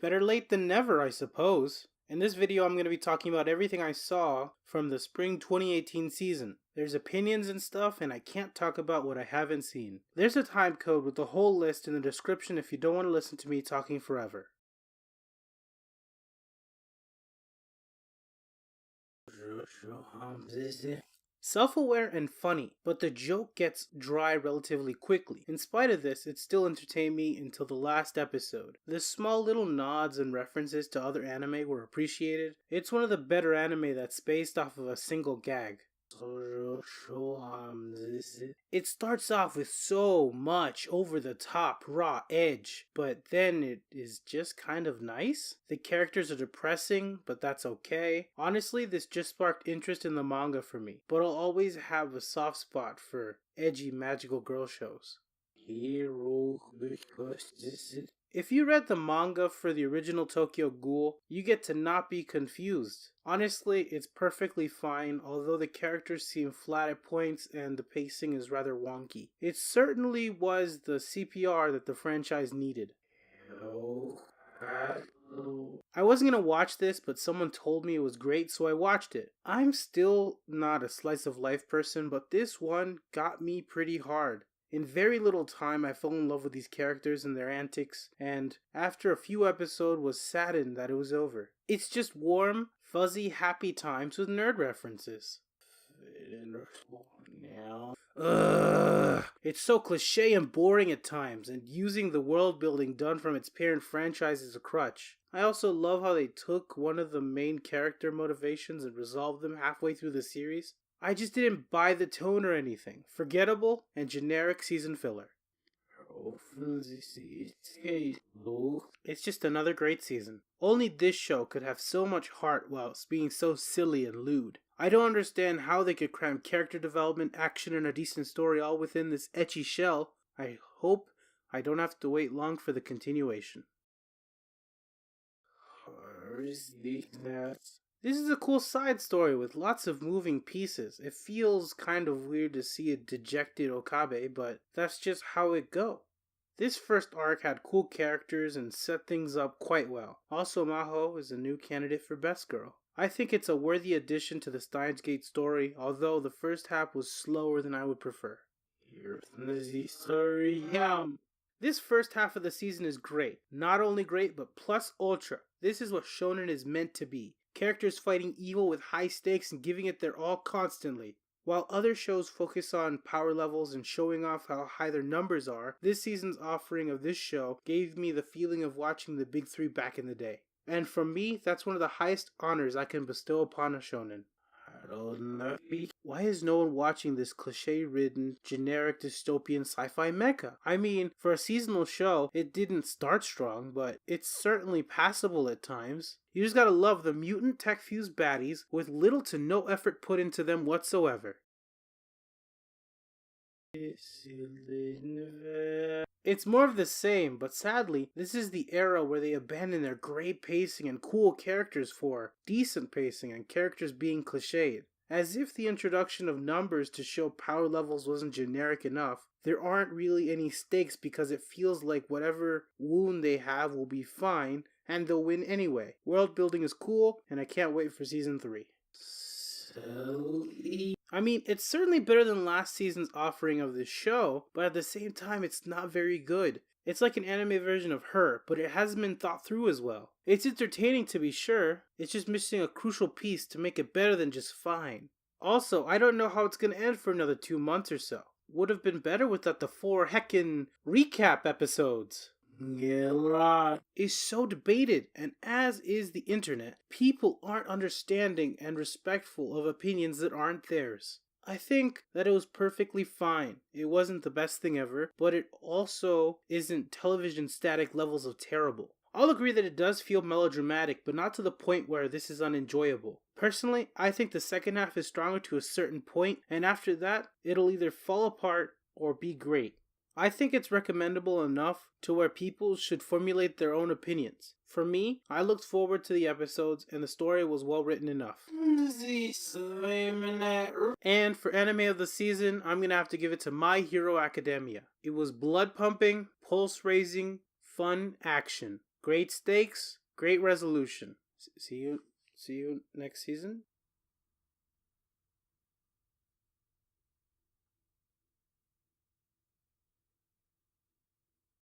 Better late than never, I suppose. In this video, I'm going to be talking about everything I saw from the spring 2018 season. There's opinions and stuff, and I can't talk about what I haven't seen. There's a time code with the whole list in the description if you don't want to listen to me talking forever. Self-aware and funny, but the joke gets dry relatively quickly. In spite of this, it still entertained me until the last episode. The small little nods and references to other anime were appreciated. It's one of the better anime that's based off of a single gag. It starts off with so much over-the-top raw edge, but then it is just kind of nice. The characters are depressing, but that's okay. Honestly, this just sparked interest in the manga for me, but I'll always have a soft spot for edgy magical girl shows. If you read the manga for the original Tokyo Ghoul, you get to not be confused. Honestly, it's perfectly fine, although the characters seem flat at points and the pacing is rather wonky. It certainly was the CPR that the franchise needed. I wasn't gonna watch this, but someone told me it was great, so I watched it. I'm still not a slice of life person, but this one got me pretty hard. In very little time, I fell in love with these characters and their antics, and after a few episodes was saddened that it was over. It's just warm, fuzzy, happy times with nerd references. Ugh. It's so cliche and boring at times, and using the world building done from its parent franchise as a crutch. I also love how they took one of the main character motivations and resolved them halfway through the series. I just didn't buy the tone or anything. Forgettable and generic season filler. It's just another great season. Only this show could have so much heart whilst being so silly and lewd. I don't understand how they could cram character development, action, and a decent story all within this ecchi shell. I hope I don't have to wait long for the continuation. This is a cool side story with lots of moving pieces. It feels kind of weird to see a dejected Okabe, but that's just how it go. This first arc had cool characters and set things up quite well. Also, Mahou is a new candidate for Best Girl. I think it's a worthy addition to the Steins Gate story, although the first half was slower than I would prefer. This first half of the season is great. Not only great, but plus ultra. This is what shonen is meant to be. Characters fighting evil with high stakes and giving it their all constantly. While other shows focus on power levels and showing off how high their numbers are, this season's offering of this show gave me the feeling of watching the big three back in the day. And from me, that's one of the highest honors I can bestow upon a shonen. Why is no one watching this cliche-ridden, generic dystopian sci-fi mecha? I mean, for a seasonal show, it didn't start strong, but it's certainly passable at times. You just gotta love the mutant tech-fused baddies with little to no effort put into them whatsoever. It's more of the same, but sadly, this is the era where they abandon their great pacing and cool characters for decent pacing and characters being cliched. As if the introduction of numbers to show power levels wasn't generic enough, there aren't really any stakes because it feels like whatever wound they have will be fine and they'll win anyway. World building is cool, and I can't wait for season 3. I mean, it's certainly better than last season's offering of this show, but at the same time, it's not very good. It's like an anime version of Her, but it hasn't been thought through as well. It's entertaining to be sure, it's just missing a crucial piece to make it better than just fine. Also, I don't know how it's gonna end for another 2 months or so. Would have been better without the 4 heckin' recap episodes. Is so debated, and as is the internet, people aren't understanding and respectful of opinions that aren't theirs. I think that it was perfectly fine. It wasn't the best thing ever, but it also isn't television static levels of terrible. I'll agree that it does feel melodramatic, but not to the point where this is unenjoyable. Personally, I think the second half is stronger to a certain point, and after that, it'll either fall apart or be great. I think it's recommendable enough to where people should formulate their own opinions. For me, I looked forward to the episodes and the story was well written enough. And for anime of the season, I'm gonna have to give it to My Hero Academia. It was blood pumping, pulse raising, fun action. Great stakes, great resolution. See you next season.